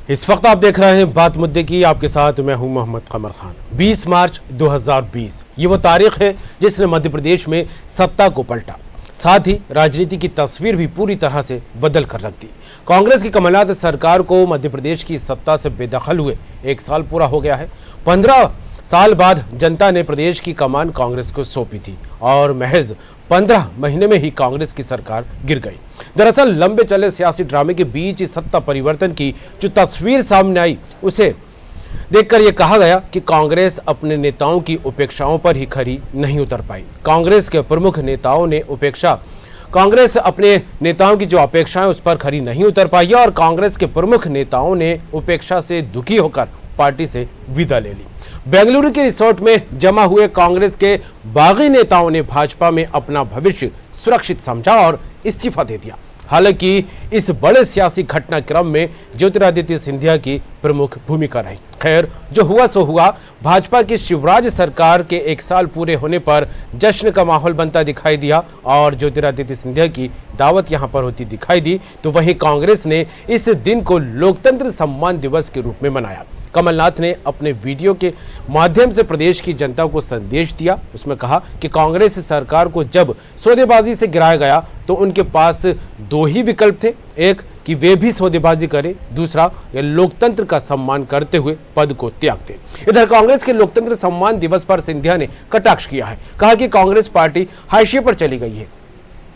इस वक्त आप देख रहे हैं बात मुद्दे की। आपके साथ मैं हूं मोहम्मद कमर खान। 20 मार्च 2020 ये वो तारीख है जिसने मध्य प्रदेश में सत्ता को पलटा, साथ ही राजनीति की तस्वीर भी पूरी तरह से बदल कर रख दी। कांग्रेस की कमलनाथ सरकार को मध्य प्रदेश की सत्ता से बेदखल हुए 1 साल पूरा हो गया है। 15 साल बाद जनता ने प्रदेश की कमान कांग्रेस को सौंपी थी और महज 15 महीने में ही कांग्रेस की सरकार गिर गई। दरअसल लंबे चले सियासी ड्रामे के बीच सत्ता परिवर्तन की जो तस्वीर सामने आई, उसे देखकर यह कहा गया कि कांग्रेस अपने नेताओं की उपेक्षाओं पर ही खरी नहीं उतर पाई। कांग्रेस के प्रमुख नेताओं ने कांग्रेस अपने नेताओं की जो अपेक्षाएं उस पर खरी नहीं उतर पाई और कांग्रेस के प्रमुख नेताओं ने उपेक्षा से दुखी होकर पार्टी से विदा ले ली। बेंगलुरु के रिसोर्ट में जमा हुए कांग्रेस के बागी नेताओं ने भाजपा में अपना भविष्य सुरक्षित समझा और इस्तीफा दे दिया। हालांकि इस बड़े सियासी घटनाक्रम में ज्योतिरादित्य सिंधिया की प्रमुख भूमिका रही। खैर, जो हुआ सो हुआ। भाजपा की शिवराज सरकार के 1 साल पूरे होने पर जश्न का माहौल बनता दिखाई दिया और ज्योतिरादित्य सिंधिया की दावत यहां पर होती दिखाई दी, तो वहीं कांग्रेस ने इस दिन को लोकतंत्र सम्मान दिवस के रूप में मनाया। कमलनाथ ने अपने वीडियो के माध्यम से प्रदेश की जनता को संदेश दिया। उसमें कहा कि कांग्रेस सरकार को जब सौदेबाजी से गिराया गया तो उनके पास 2 ही विकल्प थे, एक कि वे भी सौदेबाजी करें, दूसरा ये लोकतंत्र का सम्मान करते हुए पद को त्याग दें। इधर कांग्रेस के लोकतंत्र सम्मान दिवस पर सिंधिया ने कटाक्ष किया है। कहा कि कांग्रेस पार्टी हाशिए पर चली गई है।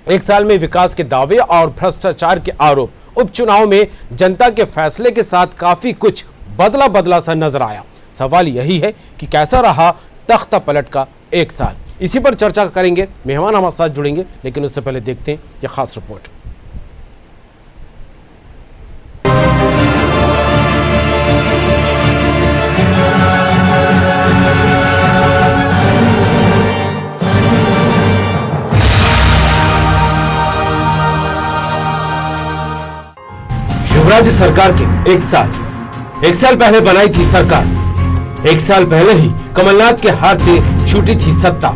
1 साल में विकास के दावे और भ्रष्टाचार के आरोप, उपचुनाव में जनता के फैसले के साथ काफी कुछ बदला सा नजर आया। सवाल यही है कि कैसा रहा तख्ता पलट का 1 साल। इसी पर चर्चा करेंगे, मेहमान हमारे साथ जुड़ेंगे, लेकिन उससे पहले देखते हैं यह खास रिपोर्ट। शिवराज सरकार के 1 साल पहले बनाई थी सरकार। 1 साल पहले ही कमलनाथ के हाथ से छूटी थी सत्ता।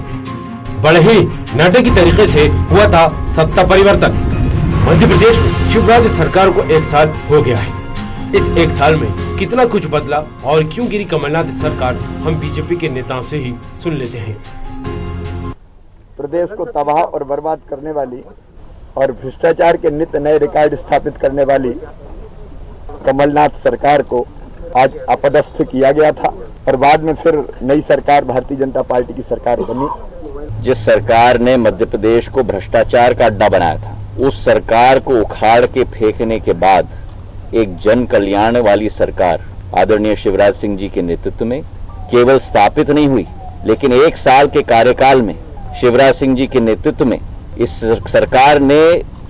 बड़े ही नाटकीय तरीके से हुआ था सत्ता परिवर्तन। मध्य प्रदेश में शिवराज सरकार को 1 साल हो गया है। इस 1 साल में कितना कुछ बदला और क्यों गिरी कमलनाथ सरकार, हम बीजेपी के नेताओं से ही सुन लेते हैं। प्रदेश को तबाह और बर्बाद करने वाली और भ्रष्टाचार के नित्य नए रिकॉर्ड स्थापित करने वाली कमलनाथ सरकार को आज अपदस्थ किया गया था और बाद में फिर नई सरकार भारतीय जनता पार्टी की सरकार बनी। जिस सरकार ने मध्य प्रदेश को भ्रष्टाचार का अड्डा बनाया था, उस सरकार को उखाड़ के फेंकने के बाद एक जन कल्याण वाली सरकार आदरणीय शिवराज सिंह जी के नेतृत्व में केवल स्थापित नहीं हुई, लेकिन 1 साल के कार्यकाल में शिवराज सिंह जी के नेतृत्व में इस सरकार ने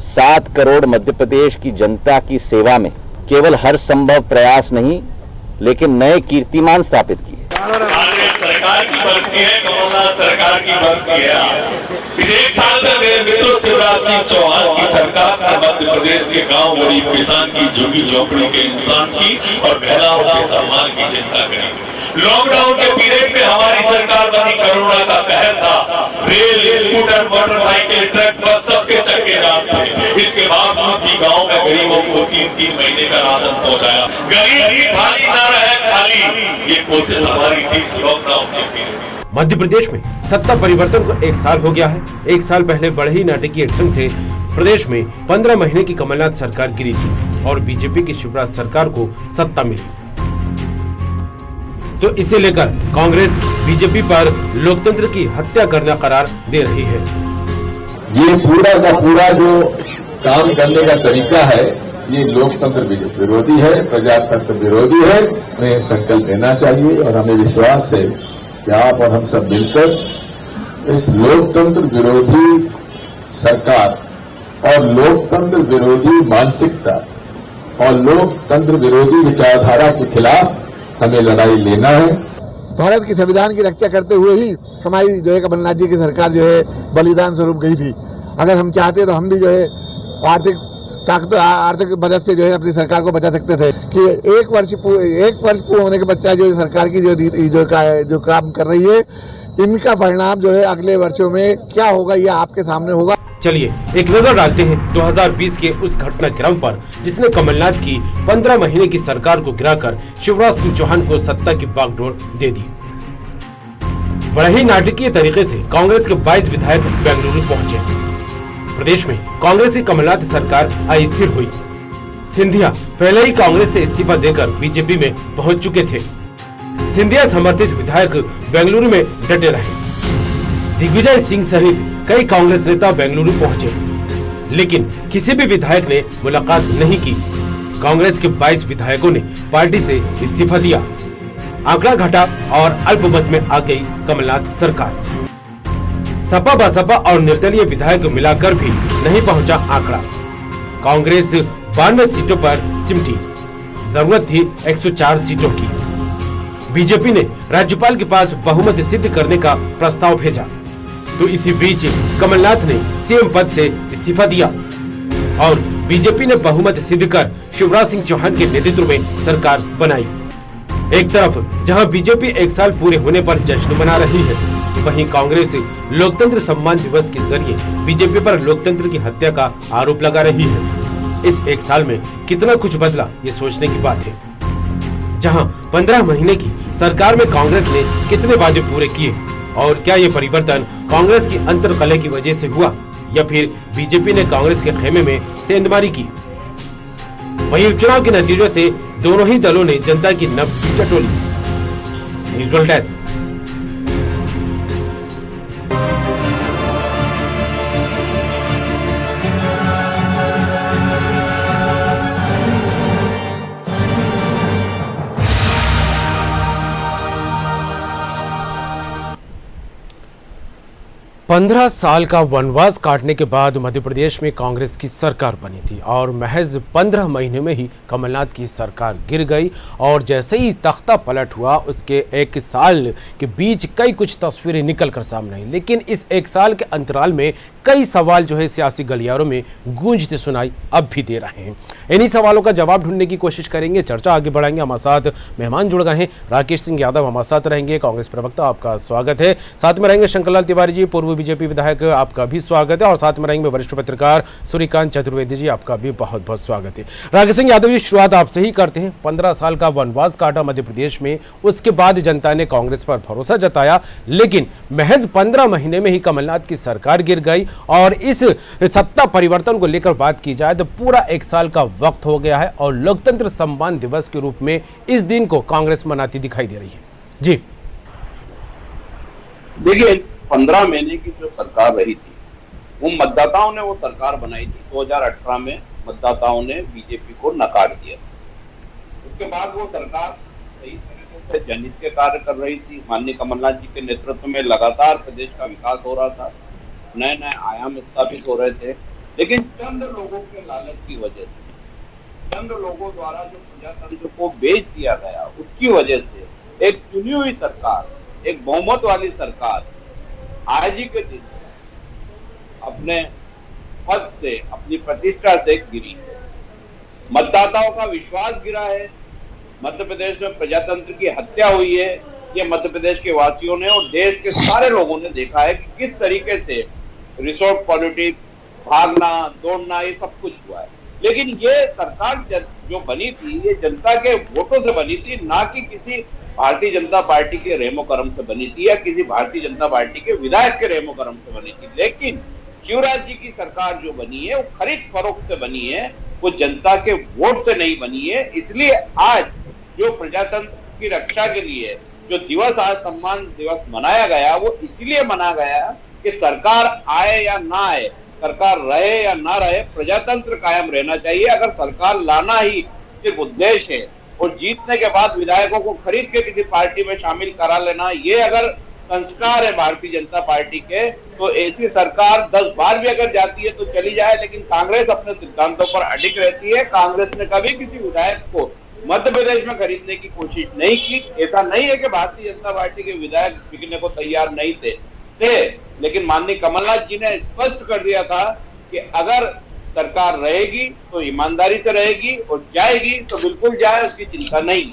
7 करोड़ मध्य प्रदेश की जनता की सेवा में केवल हर संभव प्रयास नहीं, लेकिन नए कीर्तिमान स्थापित किए। कांग्रेस सरकार की बरसी है, कमलनाथ सरकार की बरसी है। इस 1 साल में मेरे मित्र शिवराज सिंह चौहान की सरकार ने मध्य प्रदेश के गांव, गरीब किसान की, झुग्गी झोपड़ी के इंसान की और महिलाओं के सम्मान की चिंता करी। लॉकडाउन के पीरियड में हमारी सरकार बनी, कोरोना का कहर था। रेल, स्कूटर, मोटरसाइकिल, ट्रक, बस सबके चक्के जाम थे। इसके बावजूद भी गांव में गरीबों को 3-3 महीने का राशन पहुंचाया। गरीब की थाली न रहे खाली, ये कोशिश हमारी थी इस लॉकडाउन के पीरियड। मध्य प्रदेश में सत्ता परिवर्तन को 1 साल हो गया है। 1 साल पहले बड़े ही नाटकीय ढंग से प्रदेश में 15 महीने की कमलनाथ सरकार गिरी थी और बीजेपी की शिवराज सरकार को सत्ता मिली। तो इसे लेकर कांग्रेस बीजेपी पर लोकतंत्र की हत्या करना करार दे रही है। ये पूरा का पूरा जो काम करने का तरीका है, ये लोकतंत्र विरोधी है, प्रजातंत्र विरोधी है। हमें संकल्प लेना चाहिए और हमें विश्वास है कि आप और हम सब मिलकर इस लोकतंत्र विरोधी सरकार और लोकतंत्र विरोधी मानसिकता और लोकतंत्र विरोधी विचारधारा के खिलाफ हमें लड़ाई लेना है। भारत की संविधान की रक्षा करते हुए ही हमारी जो है कमलनाथ जी की सरकार जो है बलिदान स्वरूप गई थी। अगर हम चाहते तो हम भी जो है आर्थिक मदद से जो है अपनी सरकार को बचा सकते थे कि 1 वर्ष पूर्ण होने के बच्चा जो सरकार की जो काम कर रही है, इनका परिणाम जो है अगले वर्षों में क्या होगा, ये आपके सामने होगा। चलिए एक नजर डालते हैं 2020 के उस घटनाक्रम पर जिसने कमलनाथ की 15 महीने की सरकार को गिराकर शिवराज सिंह चौहान को सत्ता की बागडोर दे दी। बड़े ही नाटकीय तरीके से कांग्रेस के 22 विधायक बेंगलुरु पहुंचे। प्रदेश में कांग्रेस की कमलनाथ सरकार अस्थिर हुई। सिंधिया पहले ही कांग्रेस से इस्तीफा देकर बीजेपी में पहुंच चुके थे। सिंधिया समर्थित विधायक बेंगलुरु में डटे रहे। दिग्विजय सिंह सहित कई कांग्रेस नेता बेंगलुरु पहुंचे, लेकिन किसी भी विधायक ने मुलाकात नहीं की। कांग्रेस के 22 विधायकों ने पार्टी से इस्तीफा दिया। आंकड़ा घटा और अल्पमत में आ गई कमलनाथ सरकार। सपा बसपा और निर्दलीय विधायक मिलाकर भी नहीं पहुंचा आंकड़ा। कांग्रेस 92 सीटों पर सिमटी। जरूरत थी 104 सीटों की। बीजेपी ने राज्यपाल के पास बहुमत सिद्ध करने का प्रस्ताव भेजा, तो इसी बीच कमलनाथ ने सीएम पद से इस्तीफा दिया और बीजेपी ने बहुमत सिद्ध कर शिवराज सिंह चौहान के नेतृत्व में सरकार बनाई। एक तरफ जहां बीजेपी 1 साल पूरे होने पर जश्न मना रही है, वहीं कांग्रेस लोकतंत्र सम्मान दिवस के जरिए बीजेपी पर लोकतंत्र की हत्या का आरोप लगा रही है। इस 1 साल में कितना कुछ बदला, ये सोचने की बात है। जहां 15 महीने की सरकार में कांग्रेस ने कितने वादे पूरे किए और क्या ये परिवर्तन कांग्रेस की अंतर्कलह की वजह से हुआ या फिर बीजेपी ने कांग्रेस के खेमे में सेंधमारी की। वहीं उपचुनाव के नतीजों से दोनों ही दलों ने जनता की नब्ज टटोली। Visual desk. 15 साल का वनवास काटने के बाद मध्य प्रदेश में कांग्रेस की सरकार बनी थी और महज 15 महीने में ही कमलनाथ की सरकार गिर गई और जैसे ही तख्ता पलट हुआ उसके 1 साल के बीच कई कुछ तस्वीरें निकल कर सामने आई। लेकिन इस 1 साल के अंतराल में कई सवाल जो है सियासी गलियारों में गूंजते सुनाई अब भी दे रहे हैं। इन्हीं सवालों का जवाब ढूंढने की कोशिश करेंगे, चर्चा आगे बढ़ाएंगे। हमारे साथ मेहमान जुड़ गए हैं। राकेश सिंह यादव हमारे साथ रहेंगे, कांग्रेस प्रवक्ता, आपका स्वागत है। साथ में रहेंगे शंकरलाल तिवारी जी, पूर्व बीजेपी विधायक, आपका भी स्वागत है। और साथ में रहेंगे वरिष्ठ पत्रकार सूर्यकांत चतुर्वेदी जी, आपका भी बहुत बहुत स्वागत है। राकेश सिंह यादव जी, शुरुआत आपसे ही करते हैं। 15 साल का वनवास काटा मध्य प्रदेश में, उसके बाद जनता ने कांग्रेस पर भरोसा जताया, लेकिन महज 15 महीने में ही कमलनाथ की सरकार गिर गई। और इस सत्ता परिवर्तन को लेकर बात की जाए तो पूरा 1 साल का वक्त हो गया है और लोकतंत्र सम्मान दिवस के रूप में इस दिन को कांग्रेस मनाती दिखाई दे रही है। जी देखिए, 15 महीने की जो सरकार रही थी वो मतदाताओं ने वो सरकार बनाई थी। 2018 में मतदाताओं ने बीजेपी को नकार दिया। उसके बाद वो सरकार सही तरीके से जनहित के कार्य कर रही थी। माननीय कमलनाथ जी के नेतृत्व में लगातार प्रदेश का विकास हो रहा था, नए नए आयाम स्थापित हो रहे थे। लेकिन चंद लोगों के लालच की वजह से, चंद लोगों द्वारा जो प्रजातंत्र को बेच दिया गया, उसकी वजह से एक चुनी हुई सरकार, एक बहुमत वाली सरकार आज ही के दिन अपने पद से, अपनी प्रतिष्ठा से गिरी है। मतदाताओं का विश्वास गिरा है। मध्य प्रदेश में प्रजातंत्र की हत्या हुई है। ये मध्य प्रदेश के वासियों ने और देश के सारे लोगों ने देखा है कि किस तरीके से रिसोर्ट पॉलिटिक्स, भागना दौड़ना, ये सब कुछ हुआ है। लेकिन ये सरकार जो बनी थी, ये जनता के वोटों से बनी थी, ना कि किसी भारतीय जनता पार्टी के रेमो करम से बनी थी या किसी भारतीय जनता पार्टी के विधायक के रेमो करम से बनी थी। लेकिन शिवराज जी की सरकार जो बनी है वो खरीद फरोख्त से बनी है, वो जनता के वोट से नहीं बनी है। इसलिए आज जो प्रजातंत्र की रक्षा के लिए जो दिवस, आज सम्मान दिवस मनाया गया, वो इसलिए मनाया गया कि सरकार आए या ना आए, सरकार रहे या ना रहे, प्रजातंत्र कायम रहना चाहिए। अगर सरकार लाना ही सिर्फ उद्देश्य है और जीतने के बाद विधायकों को खरीद के किसी पार्टी में शामिल करा लेना, ये अगर संस्कार है भारतीय जनता पार्टी के, तो ऐसी सरकार 10 बार भी अगर जाती है तो चली जाए। लेकिन कांग्रेस अपने सिद्धांतों पर अडिग रहती है। कांग्रेस ने कभी किसी विधायक को मध्य प्रदेश में खरीदने की कोशिश नहीं की। ऐसा नहीं है कि भारतीय जनता पार्टी के विधायक बिकने को तैयार नहीं थे, लेकिन माननीय कमलनाथ जी ने स्पष्ट कर दिया था कि अगर सरकार रहेगी तो ईमानदारी से रहेगी और जाएगी तो बिल्कुल जाए, उसकी चिंता नहीं।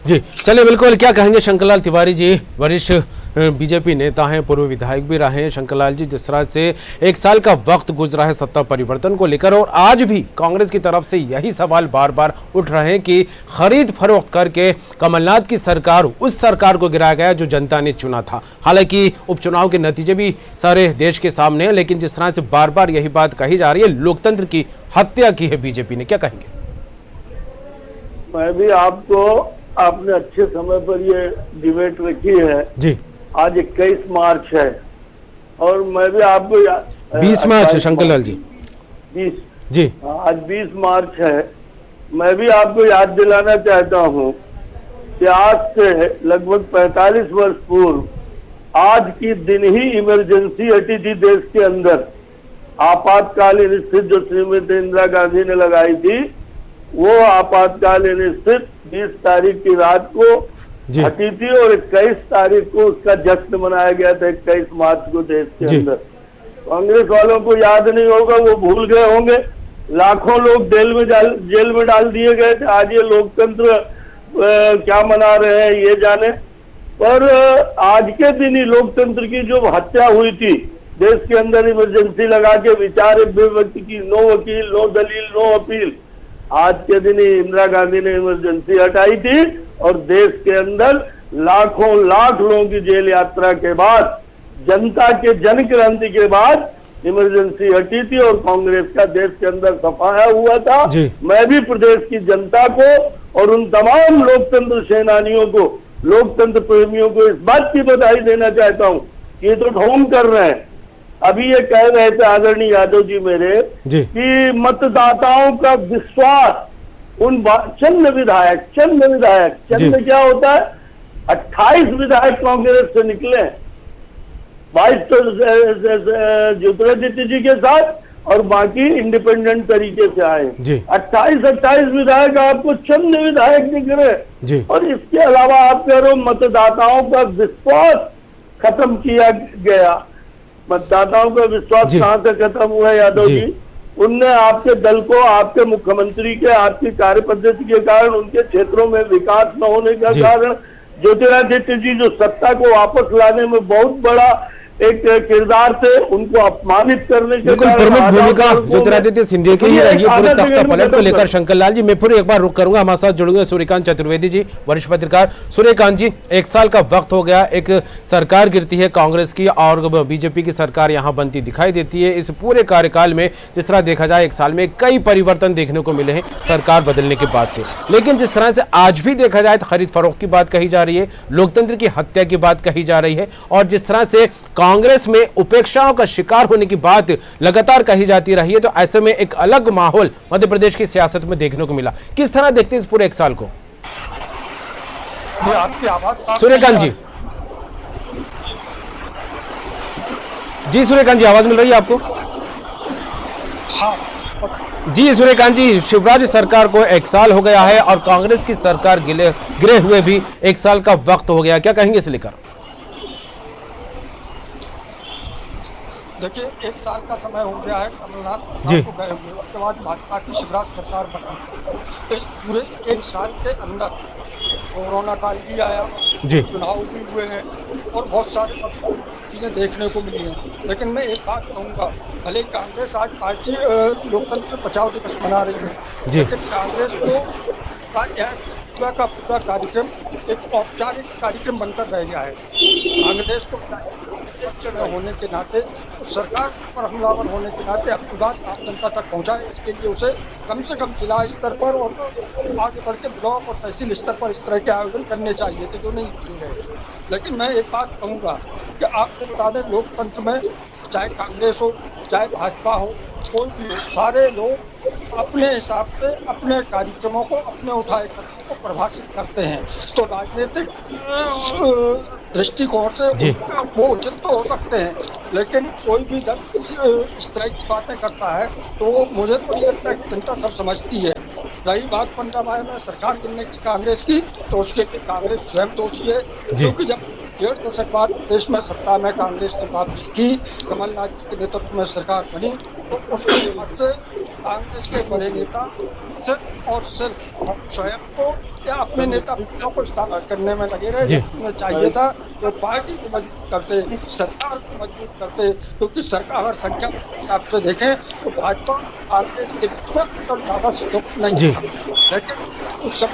जी चलिए, बिल्कुल। क्या कहेंगे शंकरलाल तिवारी जी, वरिष्ठ बीजेपी नेता हैं, पूर्व विधायक भी रहे हैं। शंकरलाल जी, जिस तरह से एक साल का वक्त गुजरा है सत्ता परिवर्तन को लेकर, और आज भी कांग्रेस की तरफ से यही सवाल बार बार उठ रहे हैं कि खरीद फरोख्त करके कमलनाथ की सरकार, उस सरकार को गिराया गया जो जनता ने चुना था। हालांकि उपचुनाव के नतीजे भी सारे देश के सामने हैं, लेकिन जिस तरह से बार बार यही बात कही जा रही है, लोकतंत्र की हत्या की है बीजेपी ने, क्या कहेंगे? मैं भी आपने अच्छे समय पर ये डिबेट रखी है जी। आज 21 मार्च है और मैं भी आपको 20 मार्च है शंकरलाल जी। 20 जी आज 20 मार्च है। मैं भी आपको याद दिलाना चाहता हूँ कि आज से लगभग 45 वर्ष पूर्व आज की दिन ही इमरजेंसी हटी थी देश के अंदर। आपातकालीन स्थिति जो श्रीमती इंदिरा गांधी ने लगाई थी, वो आपातकालीन स्थिति 20 तारीख की रात को हटी थी और 21 तारीख को उसका जश्न मनाया गया था, 21 मार्च को देश के अंदर। कांग्रेस वालों को याद नहीं होगा, वो भूल गए होंगे। लाखों लोग जेल में डाल दिए गए थे। आज ये लोकतंत्र क्या मना रहे हैं ये जाने। पर आज के दिन ही लोकतंत्र की जो हत्या हुई थी देश के अंदर, इमरजेंसी लगा के विचार व्यक्ति की, नो वकील, नो दलील, नो अपील, आज के दिन ही इंदिरा गांधी ने इमरजेंसी हटाई थी और देश के अंदर लाखों लाख लोगों की जेल यात्रा के बाद, जनता के जन क्रांति के बाद इमरजेंसी हटी थी और कांग्रेस का देश के अंदर सफाया हुआ था। मैं भी प्रदेश की जनता को और उन तमाम लोकतंत्र सेनानियों को, लोकतंत्र प्रेमियों को इस बात की बधाई देना चाहता हूँ कि ये तो ढोंग कर रहे हैं। अभी ये कह रहे थे आदरणीय यादव जी मेरे कि मतदाताओं का विश्वास उन चंद विधायक क्या होता है, 28 विधायक कांग्रेस से निकले, 22 तो ज्योतिरादित्य जी के साथ और बाकी इंडिपेंडेंट तरीके से आए। 28 विधायक, आपको चंद विधायक निकले। और इसके अलावा आप कह रहे हो मतदाताओं का विश्वास खत्म किया गया। मतदाताओं का विश्वास कहां से खत्म हुआ यादव जी? उनने आपके दल को, आपके मुख्यमंत्री के, आपकी कार्य पद्धति के कारण, उनके क्षेत्रों में विकास न होने का कारण, ज्योतिरादित्य जी जो सत्ता को वापस लाने में बहुत बड़ा एक किरदार थे, उनको अपमानित करने के प्रमुख भूमिका ज्योतिरादित्य सिंधिया की ही रही है पूरे तख्ता पलट को लेकर। शंकरलाल जी, मैं फिर एक बार रुक करूंगा, हमारे साथ जुड़ेंगे सूर्यकांत चतुर्वेदी जी, वरिष्ठ पत्रकार। सूर्यकांत जी, एक साल का वक्त हो गया, एक सरकार गिरती है कांग्रेस की और बीजेपी की सरकार यहाँ बनती दिखाई देती है। इस पूरे कार्यकाल में जिस तरह देखा जाए, एक साल में कई परिवर्तन देखने को मिले हैं सरकार बदलने के बाद से, लेकिन जिस तरह से आज भी देखा जाए तो खरीद फरोख्त की बात कही जा रही है, लोकतंत्र की हत्या की बात कही जा रही है, और जिस तरह से कांग्रेस में उपेक्षाओं का शिकार होने की बात लगातार कही जाती रही है, तो ऐसे में एक अलग माहौल मध्य प्रदेश की सियासत में देखने को मिला। किस तरह देखते हैं इस पूरे एक साल को? सूर्यकांत जी, सूर्यकांत जी, आवाज मिल रही है आपको? जी सूर्यकांत जी, शिवराज सरकार को एक साल हो गया है और कांग्रेस की सरकार गिरे हुए भी एक साल का वक्त हो गया, क्या कहेंगे इसे लेकर? देखिए, एक साल का समय हो गया है कमलनाथ को गए हुए, उसके बाद भाजपा की शिवराज सरकार बनी। इस पूरे एक साल के अंदर कोरोना काल भी आया, चुनाव भी हुए हैं और बहुत सारी चीजें देखने को मिली हैं। लेकिन मैं एक बात कहूँगा, भले कांग्रेस आज पार्टी लोकतंत्र बचाओ दिवस मना रही है, लेकिन कांग्रेस को पूरा का पूरा कार्यक्रम एक औपचारिक कार्यक्रम बनकर रह गया है। कांग्रेस को होने के नाते, सरकार पर हमलावर होने के नाते अपनी बात आम जनता तक पहुंचाए, इसके लिए उसे कम से कम जिला स्तर पर और आगे बढ़ के ब्लॉक और तहसील स्तर पर इस तरह के आयोजन करने चाहिए थे, जो नहीं किए गए। लेकिन मैं एक बात कहूँगा कि आपको बता दें, लोकतंत्र में चाहे कांग्रेस हो चाहे भाजपा हो, कोई भी हो, सारे लोग अपने हिसाब से अपने कार्यक्रमों को, अपने उठाए कदमों को परिभाषित करते हैं। तो राजनीतिक दृष्टिकोण से वो उचित तो हो सकते हैं, लेकिन कोई भी दल इस तरह की बातें करता है तो मुझे तो ये लगता है कि जनता सब समझती है। रही बात 15 में सरकार गिरने की कांग्रेस की, तो उसके लिए कांग्रेस स्वयं दोषी है, क्योंकि जब 1.5 दशक बाद देश में सत्ता में कांग्रेस ने वापसी की, कमलनाथ जी के नेतृत्व में सरकार बनी, तो उसके बाद से कांग्रेस के बड़े नेता सिर्फ और सिर्फ स्वयं को या अपने नेता को स्थापित करने में लगे रहे। उन्हें चाहिए था जो पार्टी को मजबूत करते, सरकार को मजबूत करते, क्योंकि सरकार अगर संख्या के हिसाब से देखें तो भाजपा कांग्रेस के और ज्यादा सहयोग नहीं था, लेकिन उस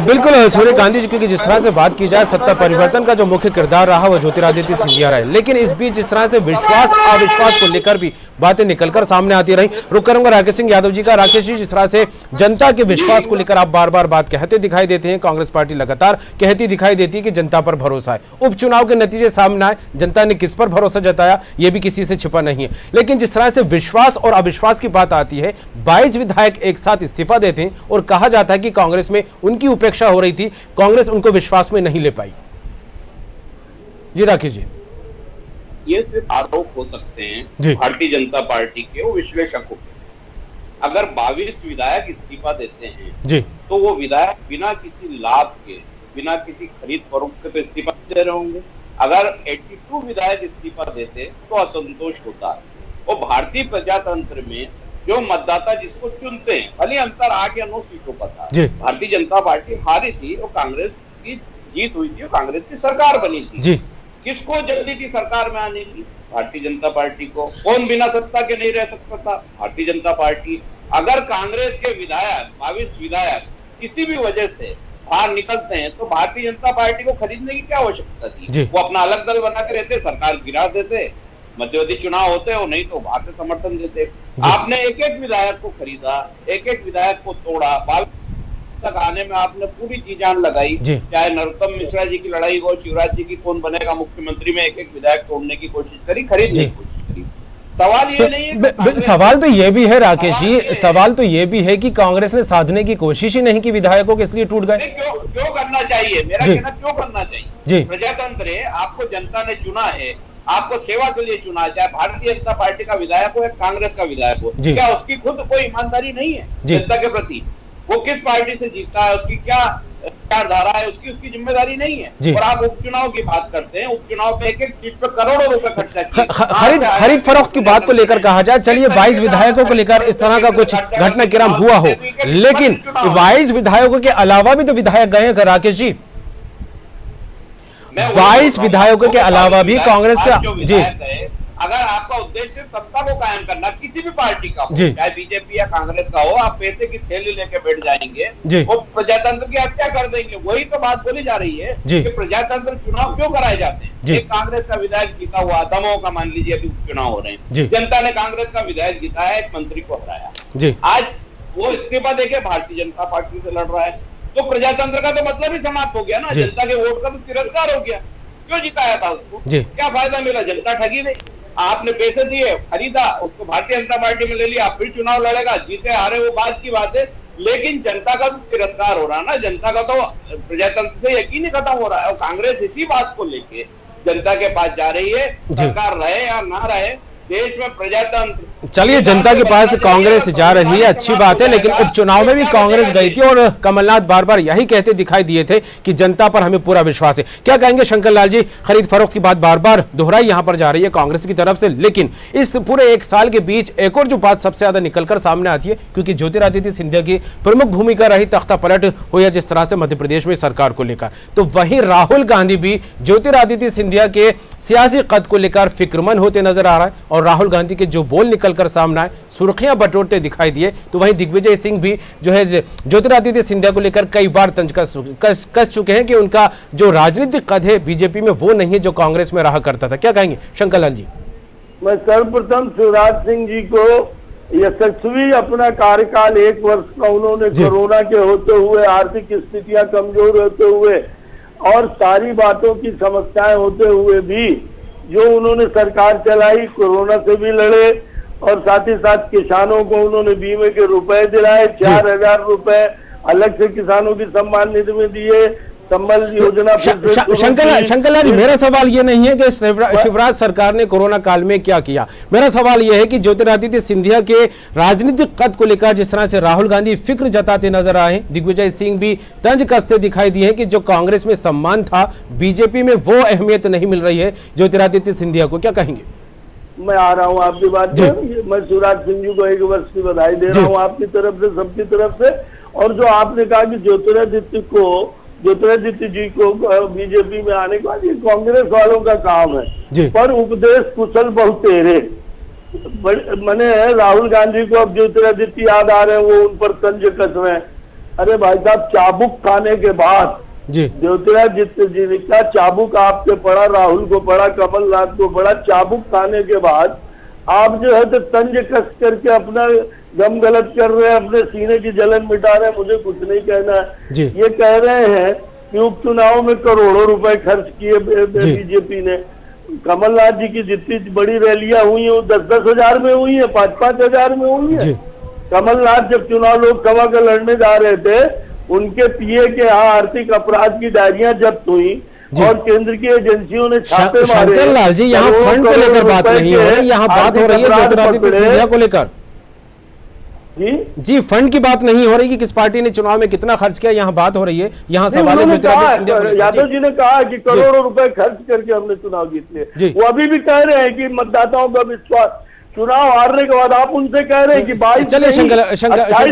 बिल्कुल सोनिया गांधी जी की जिस तरह से बात की जाए, सत्ता परिवर्तन का जो मुख्य किरदार रहा वो ज्योतिरादित्य सिंधिया रहे, लेकिन इस बीच जिस तरह से विश्वास अविश्वास को लेकर भी बातें निकलकर सामने आती रही। रुक करूंगा राकेश सिंह यादव जी का। राकेश जी, जिस तरह से जनता के विश्वास को लेकर आप बार बार बात कहते दिखाई देते हैं, कांग्रेस पार्टी लगातार कहती दिखाई देती है कि जनता पर भरोसा है। उपचुनाव के नतीजे सामने आए, जनता ने किस पर भरोसा जताया ये भी किसी से छिपा नहीं है, लेकिन जिस तरह से विश्वास और अविश्वास की बात आती है, 22 विधायक एक साथ इस्तीफा देते हैं और कहा जाता है कि कांग्रेस में उनकी उपेक्षा हो रही थी, कांग्रेस उनको विश्वास में नहीं ले पाई। जी राकेश जी, ये सिर्फ आरोप हो सकते हैं भारतीय जनता पार्टी के वो विश्लेषकों के। अगर 22 विधायक इस्तीफा देते हैं जी, तो वो विधायक बिना किसी लाभ के, बिना किसी खरीद फरोख्त के तो इस्तीफा दे रहे होंगे। अगर 82 विधायक इस्तीफा देते तो असंतोष होता है। और भारतीय प्रजातंत्र में जो मतदाता जिसको चुनते हैं, भले अंतर 8 या 9 सीटों का था, भारतीय जनता पार्टी हारी थी और कांग्रेस की जीत हुई थी और कांग्रेस की सरकार बनी थी जी। किसको जल्दी थी सरकार में आने की? भारतीय जनता पार्टी को। कौन बिना सत्ता के नहीं रह सकता था? भारतीय जनता पार्टी। अगर कांग्रेस के विधायक 22 विधायक किसी भी वजह से बाहर निकलते हैं तो भारतीय जनता पार्टी को खरीदने की क्या आवश्यकता थी? वो अपना अलग दल बना के रहते, सरकार गिरा देते, मध्यावधि चुनाव होते हो, नहीं तो बाहर से समर्थन देते। आपने एक एक विधायक को खरीदा, एक एक विधायक को तोड़ा, बाल तक आने में आपने पूरी जी जान लगाई। चाहे नरोत्तम मिश्रा जी की लड़ाई हो, शिवराज जी की कौन बनेगा मुख्यमंत्री में एक एक विधायक तोड़ने की कोशिश करी, खरीदने की कोशिश करी। सवाल ये नहीं है, सवाल तो ये भी है राकेश जी, सवाल तो ये भी है कि कांग्रेस ने साधने की कोशिश ही नहीं की विधायकों के, इसलिए टूट गए। क्यों करना चाहिए? मेरा कहना क्यों करना चाहिए? प्रजातंत्र है, आपको जनता ने चुना है, आपको सेवा के लिए चुना, चाहे भारतीय जनता पार्टी का विधायक हो या कांग्रेस का विधायक हो। क्या उसकी खुद कोई ईमानदारी नहीं है जनता के प्रति? वो किस पार्टी से जीता है, उसकी क्या विचारधारा है, उसकी जिम्मेदारी नहीं है। और आप उपचुनाव की बात करते हैं, उपचुनाव पे एक एक सीट पे करोड़ों रुपए खर्चा किया। खरीद फरोख्त की बात को लेकर कहा जाए, चलिए 22 विधायकों को लेकर इस तरह का कुछ घटनाक्रम हुआ हो, लेकिन 22 विधायकों के अलावा भी तो विधायक गए हैं राकेश जी। 22 विधायकों के अलावा भी कांग्रेस का जी, अगर आपका उद्देश्य सिर्फ सत्ता को कायम करना, किसी भी पार्टी का हो, चाहे बीजेपी या कांग्रेस का हो, आप पैसे की थैली लेके बैठ जाएंगे, वो प्रजातंत्र की हत्या कर देंगे। वही तो बात बोली जा रही है कि प्रजातंत्र चुनाव क्यों कराए जाते हैं। एक कांग्रेस का विधायक जीता हुआ, दमोह का मान लीजिए अभी उपचुनाव हो रहे हैं, जनता ने कांग्रेस का विधायक जीता है, एक मंत्री को हराया, आज वो इस्तीफा देके भारतीय जनता पार्टी से लड़ रहा है, तो प्रजातंत्र का तो मतलब ही समाप्त हो गया ना। जनता के वोट का तो तिरस्कार हो गया। क्यों जिताया था उसको? क्या फायदा मिला? जनता ठगी गई। आपने पैसे दिए, खरीदा, उसको भारतीय जनता पार्टी में ले लिया, फिर चुनाव लड़ेगा, जीते हारे वो बात की बात है, लेकिन जनता का तो तिरस्कार हो रहा है ना, जनता का तो प्रजातंत्र से यकीन ही खत्म हो रहा है। और कांग्रेस इसी बात को लेके जनता के पास जा रही है, सरकार रहे या ना रहे, देश में प्रजातंत्र। चलिए, जनता के पास कांग्रेस जा रही है, अच्छी बात है, लेकिन उपचुनाव में भी कांग्रेस गई थी और कमलनाथ बार बार यही कहते दिखाई दिए थे कि जनता पर हमें पूरा विश्वास है। क्या कहेंगे शंकर लाल जी? खरीद फरोख्त की बात बार बार दोहराई यहां पर जा रही है कांग्रेस की तरफ से, लेकिन इस पूरे एक साल के बीच एक और जो बात सबसे ज्यादा निकलकर सामने आती है, क्योंकि ज्योतिरादित्य सिंधिया की प्रमुख भूमिका रही तख्ता पलट हो या जिस तरह से मध्य प्रदेश में सरकार को लेकर, तो वहीं राहुल गांधी भी ज्योतिरादित्य सिंधिया के सियासी कद को लेकर फिक्रमंद होते नजर आ रहा है और राहुल गांधी के जो बोल निकलकर सामने आए, सुर्खियां बटोरते दिखाई दिए, तो वहीं दिग्विजय सिंह भी जो है ज्योतिरादित्य सिंधिया को लेकर कई बार तंज कस चुके हैं कि उनका जो राजनीतिक कद है बीजेपी में वो नहीं है जो कांग्रेस में रहा करता था। क्या कहेंगे शंकर लाल जी? मैं सर्वप्रथम शिवराज सिंह जी को यशस्वी अपना कार्यकाल 1 वर्ष का उन्होंने कोरोना के होते हुए, आर्थिक स्थितियां कमजोर होते हुए और सारी बातों की समस्याएं होते हुए भी जो उन्होंने सरकार चलाई, कोरोना से भी लड़े और साथ ही साथ किसानों को उन्होंने बीमे के रुपए दिलाए, 4000 रुपए अलग से किसानों की सम्मान निधि में दिए, संबल योजना। शंकर लाल जी, मेरा सवाल ये नहीं है कि शिवराज सरकार ने कोरोना काल में क्या किया, मेरा सवाल यह है कि ज्योतिरादित्य सिंधिया के राजनीतिक कद को लेकर जिस तरह से राहुल गांधी फिक्र जताते नजर आए, दिग्विजय सिंह भी तंज कसते दिखाई दिए कि जो कांग्रेस में सम्मान था बीजेपी में वो अहमियत नहीं मिल रही है ज्योतिरादित्य सिंधिया को। क्या कहेंगे? मैं आ रहा हूँ आपकी बात में। मैं शिवराज सिंह जी को 1 वर्ष की बधाई दे रहा हूँ आपकी तरफ से, सबकी तरफ से। और जो आपने कहा कि ज्योतिरादित्य जी को बीजेपी में आने के बाद, ये कांग्रेस वालों का काम है। पर उपदेश कुशल बहुतेरे, मैंने राहुल गांधी को अब ज्योतिरादित्य याद आ रहे हैं, वो उन पर तंज कस रहे हैं। अरे भाई साहब, चाबुक खाने के बाद ज्योतिरादित्य जी का चाबुक आपके पड़ा, राहुल को पड़ा, कमलनाथ को पड़ा, चाबुक खाने के बाद आप जो है तो तंज कस करके अपना गम गलत कर रहे हैं, अपने सीने की जलन मिटा रहे हैं। मुझे कुछ नहीं कहना है। ये कह रहे हैं कि उपचुनाव में करोड़ों रुपए खर्च किए बीजेपी ने। कमलनाथ जी की जितनी बड़ी रैलियां हुई है वो 10-10 हजार में हुई है, 5-5 हजार में हुई है। कमलनाथ जब चुनाव लोकसभा का लड़ने जा रहे थे, उनके पीए के यहाँ आर्थिक अपराध की डायरियां जब्त हुई और केंद्र की एजेंसियों ने छापे मारे। शंकर लाल जी, यहाँ फंड को लेकर बात नहीं हो रही, यहाँ बात हो रही है ज्योतिरादित्य सिंधिया को लेकर। जी, फंड की बात नहीं हो रही कि किस पार्टी ने चुनाव में कितना खर्च किया, यहाँ बात हो रही है। यहाँ सवाल है यादव जी ने कहा कि करोड़ों रुपए खर्च करके हमने चुनाव जीत लिए। वो अभी भी कह रहे हैं कि मतदाताओं का विश्वास, चुनाव हारने के बाद आप उनसे कह रहे हैं कि 22। चलिए शंकर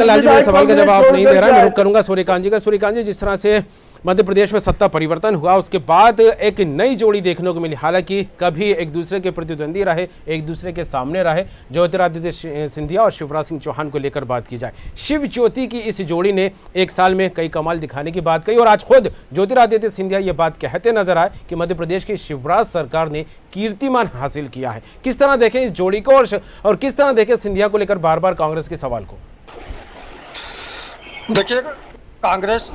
लाल जी, मेरे सवाल का जवाब नहीं दे रहा है, मैं रुक करूंगा सूर्यकांत जी का। सूर्यकांत जी, जिस तरह से मध्य प्रदेश में सत्ता परिवर्तन हुआ, उसके बाद एक नई जोड़ी देखने को मिली। हालांकि कभी एक दूसरे के प्रतिद्वंदी रहे, एक दूसरे के सामने रहे, ज्योतिरादित्य सिंधिया और शिवराज सिंह चौहान को लेकर बात की जाए। शिव ज्योति की इस जोड़ी ने एक साल में कई कमाल दिखाने की बात कही और आज खुद ज्योतिरादित्य सिंधिया ये बात कहते नजर आए कि मध्य प्रदेश की शिवराज सरकार ने कीर्तिमान हासिल किया है। किस तरह देखें इस जोड़ी को और किस तरह देखें सिंधिया को लेकर बार बार कांग्रेस के सवाल को? देखिए, कांग्रेस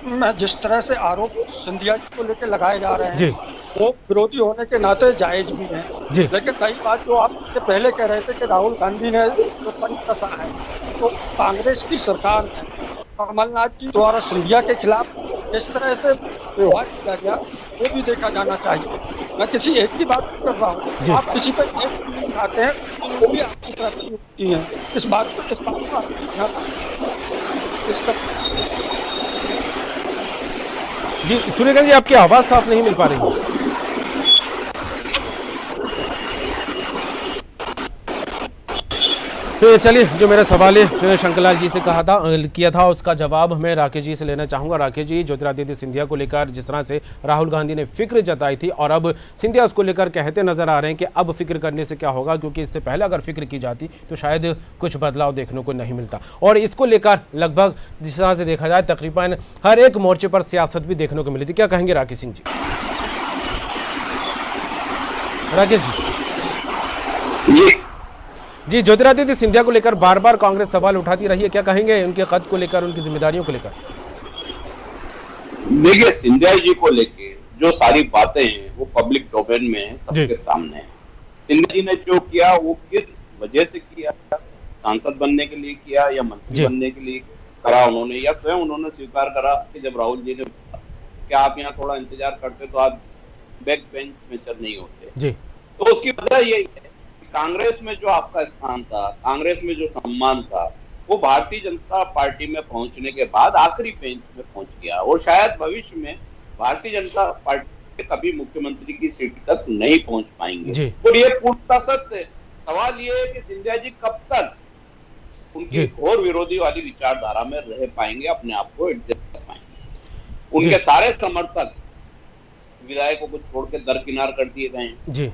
में जिस तरह से आरोप सिंधिया को लेकर लगाए जा रहे हैं, वो विरोधी होने के नाते जायज भी हैं। लेकिन कई बात जो आप पहले कह रहे थे कि राहुल गांधी ने जो फंड कसा है, तो कांग्रेस की सरकार कमलनाथ जी द्वारा सिंधिया के खिलाफ इस तरह से व्यवहार किया गया, वो भी देखा जाना चाहिए। मैं किसी एक की बात कर रहा हूँ, आप किसी पर एक उठाते हैं, वो भी आपकी तरफ होती है। इस बात को जी सूर्यकांत जी, आपकी आवाज साफ नहीं मिल पा रही है। तो चलिए, जो मेरा सवाल है शंकरलाल जी से किया था, उसका जवाब मैं राकेश जी से लेना चाहूंगा। राकेश जी, ज्योतिरादित्य सिंधिया को लेकर जिस तरह से राहुल गांधी ने फिक्र जताई थी और अब सिंधिया उसको लेकर कहते नजर आ रहे हैं कि अब फिक्र करने से क्या होगा, क्योंकि इससे पहले अगर फिक्र की जाती तो शायद कुछ बदलाव देखने को नहीं मिलता। और इसको लेकर लगभग जिस तरह से देखा जाए तकरीबन हर एक मोर्चे पर सियासत भी देखने को मिली थी। क्या कहेंगे राकेश सिंह जी? राकेश जी, ज्योतिरादित्य सिंधिया को लेकर बार बार कांग्रेस सवाल उठाती रही है, क्या कहेंगे उनके कद को लेकर, उनकी जिम्मेदारियों को लेकर? देखिए, सिंधिया जी को लेके जो सारी बातें हैं वो पब्लिक डोमेन में है, सबके सामने है। सिंधिया जी ने जो किया वो किस वजह से किया, सांसद बनने के लिए किया या मंत्री बनने के लिए करा उन्होंने, या स्वयं उन्होंने स्वीकार करा कि जब राहुल जी ने क्या आप यहाँ थोड़ा इंतजार करते तो आप बैक बेंच में चल नहीं होते। तो उसकी वजह यही है, कांग्रेस में जो आपका स्थान था, कांग्रेस में जो सम्मान था, वो भारतीय जनता पार्टी में पहुंचने के बाद आखिरी बेंच में पहुंच गया और शायद भविष्य में भारतीय जनता पार्टी कभी मुख्यमंत्री की सीट तक नहीं पहुंच पाएंगे। और ये पूर्णतः सत्य है। सवाल ये है कि सिंधिया जी कब तक उनकी घोर विरोधी वाली विचारधारा में रह पाएंगे, अपने आप को एडजस्ट कर पाएंगे। उनके सारे समर्थक विधायकों को छोड़ के दरकिनार कर दिए गए हैं।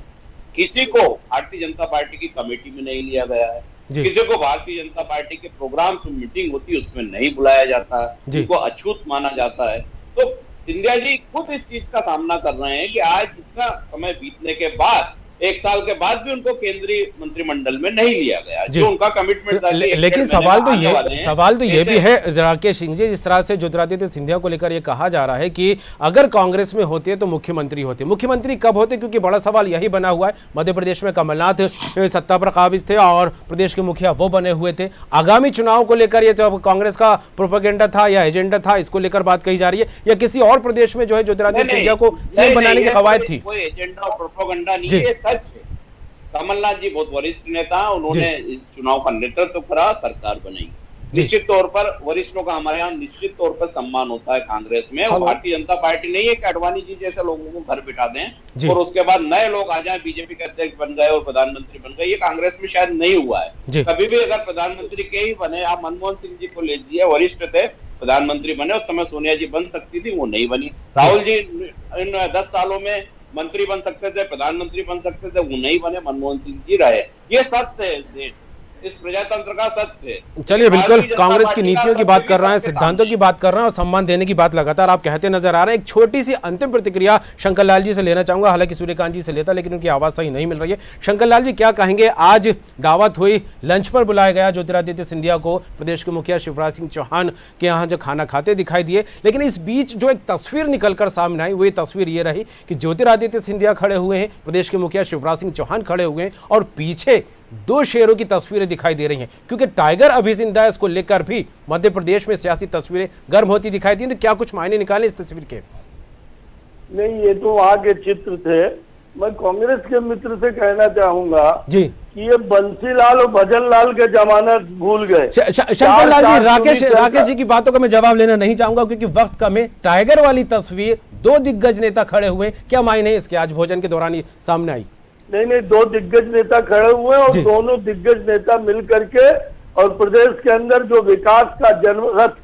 किसी को भारतीय जनता पार्टी की कमेटी में नहीं लिया गया है, किसी को भारतीय जनता पार्टी के प्रोग्राम से मीटिंग होती है उसमें नहीं बुलाया जाता है, जिनको अछूत माना जाता है। तो सिंधिया जी खुद इस चीज का सामना कर रहे हैं कि आज इतना समय बीतने के बाद, 1 साल के बाद भी उनको केंद्रीय मंत्रिमंडल में नहीं लिया गया, जो उनका कमिटमेंट था। लेकिन सवाल तो ये भी है राकेश सिंह जी, जिस तरह से ज्योतिरादित्य सिंधिया को लेकर ये कहा जा रहा है कि अगर कांग्रेस में होते तो मुख्यमंत्री होते। मुख्यमंत्री कब होते, क्योंकि बड़ा सवाल यही बना हुआ है। मध्य प्रदेश में कमलनाथ सत्ता पर काबिज थे और प्रदेश के मुखिया वो बने हुए थे। आगामी चुनाव को लेकर ये जो कांग्रेस का प्रोपेगेंडा था या एजेंडा था, इसको लेकर बात कही जा रही है, या किसी और प्रदेश में जो है ज्योतिरादित्य सिंधिया को सीएम बनाने की कवायद थी? कोई एजेंडा और प्रोपेगेंडा नहीं है, कमलनाथ जी बहुत वरिष्ठ नेता, उन्होंने इस चुनाव का नेतृत्व करा, सरकार बनाई। निश्चित तौर पर वरिष्ठों का हमारे यहाँ निश्चित तौर पर सम्मान होता है कांग्रेस में। और भारतीय जनता पार्टी नहीं है कि अडवाणी जी जैसे लोगों को घर बिठा दें और उसके बाद नए लोग आ जाएं, बीजेपी के अध्यक्ष बन गए और प्रधानमंत्री बन गए। ये कांग्रेस में शायद नहीं हुआ है कभी भी। अगर प्रधानमंत्री के ही बने, आप मनमोहन सिंह जी को ले लीजिए, वरिष्ठ थे, प्रधानमंत्री बने, उस समय सोनिया जी बन सकती थी, वो नहीं बनी। राहुल जी इन 10 सालों में मंत्री बन सकते थे, प्रधानमंत्री बन सकते थे, वो नहीं बने, मनमोहन सिंह जी रहे। ये सत्य है इस देश, इस प्रजातंत्र का सत्य है। चलिए, बिल्कुल कांग्रेस की नीतियों की बात कर रहे हैं, सिद्धांतों की बात कर रहे हैं और सम्मान देने की बात लगातार आप कहते नजर आ रहे हैं। एक छोटी सी अंतिम प्रतिक्रिया शंकर लाल जी से लेना चाहूंगा, हालांकि सूर्यकांत जी से लेता लेकिन उनकी आवाज सही नहीं मिल रही है। शंकर लाल जी क्या कहेंगे, आज दावत हुई, लंच पर बुलाया गया ज्योतिरादित्य सिंधिया को, प्रदेश के मुखिया शिवराज सिंह चौहान के यहाँ जो खाना खाते दिखाई दिए, लेकिन इस बीच जो एक तस्वीर निकलकर सामने आई वो तस्वीर ये रही कि ज्योतिरादित्य सिंधिया खड़े हुए हैं, प्रदेश के मुखिया शिवराज सिंह चौहान खड़े हुए हैं और पीछे 2 शेरों की तस्वीरें दिखाई दे रही हैं, क्योंकि टाइगर अभी जिंदा है, इसको लेकर भी मध्य प्रदेश में सियासी तस्वीरें गर्म होती दिखाई दी। तो क्या कुछ मायने निकाले इस तस्वीर के? नहीं, ये तो वहां के चित्र थे। मैं कांग्रेस के मित्र से कहना चाहूंगा जी कि ये बंसीलाल और भजन लाल के जमाना भूल गए। शंकर लाल जी, राकेश जी की बातों का मैं जवाब लेना नहीं चाहूंगा क्योंकि वक्त कम है। टाइगर वाली तस्वीर, 2 दिग्गज नेता खड़े हुए, क्या मायने इसके? आज भोजन के दौरान ये सामने आई। नहीं, 2 दिग्गज नेता खड़े हुए और दोनों दिग्गज नेता मिल करके और प्रदेश के अंदर जो विकास का जनरथ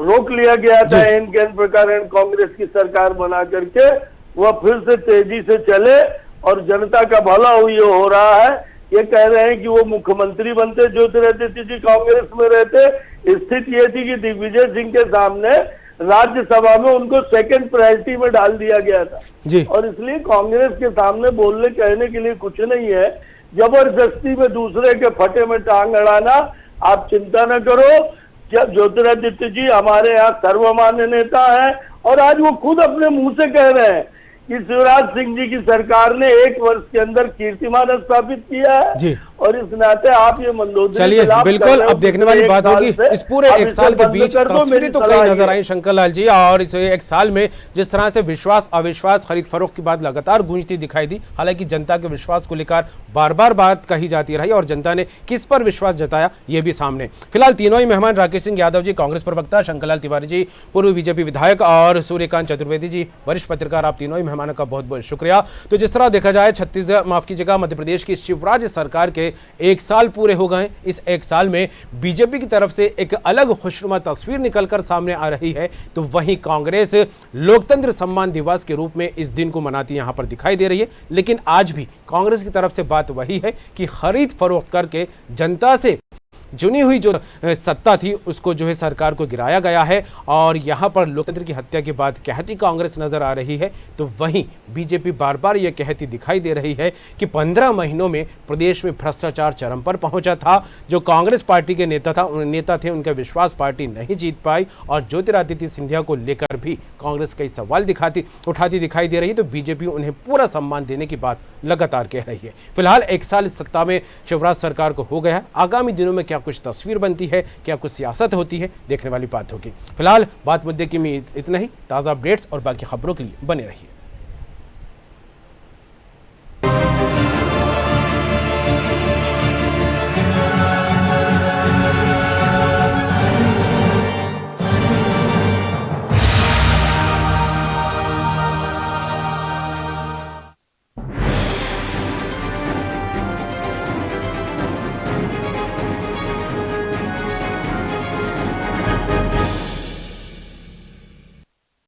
रोक लिया गया था इनके प्रकार कांग्रेस की सरकार बना करके, वह फिर से तेजी से चले और जनता का भला हो रहा है। ये कह रहे हैं कि वो मुख्यमंत्री बनते, ज्योतिरादित्य जी कांग्रेस में रहते। स्थिति ये थी कि दिग्विजय सिंह के सामने राज्यसभा में उनको सेकंड प्रायोरिटी में डाल दिया गया था जी। और इसलिए कांग्रेस के सामने बोलने कहने के लिए कुछ नहीं है। जबरदस्ती में दूसरे के फटे में टांग अड़ाना, आप चिंता न करो। जब ज्योतिरादित्य जी हमारे यहाँ सर्वमान्य नेता है और आज वो खुद अपने मुंह से कह रहे हैं कि शिवराज सिंह जी की सरकार ने 1 वर्ष के अंदर कीर्तिमान स्थापित किया है जी। और इस नाते आप ये मंदोदरी, चलिए बिल्कुल अब देखने वाली बात होगी। इस पूरे 1 साल के बीच तस्वीरें तो कई नजर आई शंकर लाल जी, और इस 1 साल में जिस तरह से विश्वास अविश्वास, खरीद फरोख्त की बात लगातार गूंजती दिखाई दी। हालांकि जनता के विश्वास को लेकर बार बार बात कही जाती रही और जनता ने किस पर विश्वास जताया ये भी सामने। फिलहाल तीनों ही मेहमान राकेश सिंह यादव जी कांग्रेस प्रवक्ता, शंकर लाल तिवारी जी पूर्व बीजेपी विधायक और सूर्यकांत चतुर्वेदी जी वरिष्ठ पत्रकार, आप तीनों ही मेहमानों का बहुत बहुत शुक्रिया। तो जिस तरह देखा जाए छत्तीसगढ़, माफ कीजिएगा, मध्य प्रदेश की शिवराज सरकार के 1 साल पूरे हो गए। इस 1 साल में बीजेपी की तरफ से एक अलग खुशनुमा तस्वीर निकलकर सामने आ रही है, तो वहीं कांग्रेस लोकतंत्र सम्मान दिवस के रूप में इस दिन को मनाती यहां पर दिखाई दे रही है। लेकिन आज भी कांग्रेस की तरफ से बात वही है कि खरीद फरोख्त करके जनता से चुनी हुई जो सत्ता थी उसको जो है सरकार को गिराया गया है और यहां पर लोकतंत्र की हत्या की बात कहती कांग्रेस नजर आ रही है। तो वहीं बीजेपी बार बार यह कहती दिखाई दे रही है कि 15 महीनों में प्रदेश में भ्रष्टाचार चरम पर पहुंचा था। जो कांग्रेस पार्टी के नेता थे उनका विश्वास पार्टी नहीं जीत पाई और ज्योतिरादित्य सिंधिया को लेकर भी कांग्रेस कई सवाल उठाती दिखाई दे रही है। तो बीजेपी उन्हें पूरा सम्मान देने की बात लगातार कह रही है। फिलहाल 1 साल सत्ता में शिवराज सरकार को हो गया। आगामी दिनों में क्या कुछ तस्वीर बनती है, क्या कुछ सियासत होती है, देखने वाली बात होगी। फिलहाल बात मुद्दे की में इतना ही। ताज़ा अपडेट्स और बाकी खबरों के लिए बने रहिए।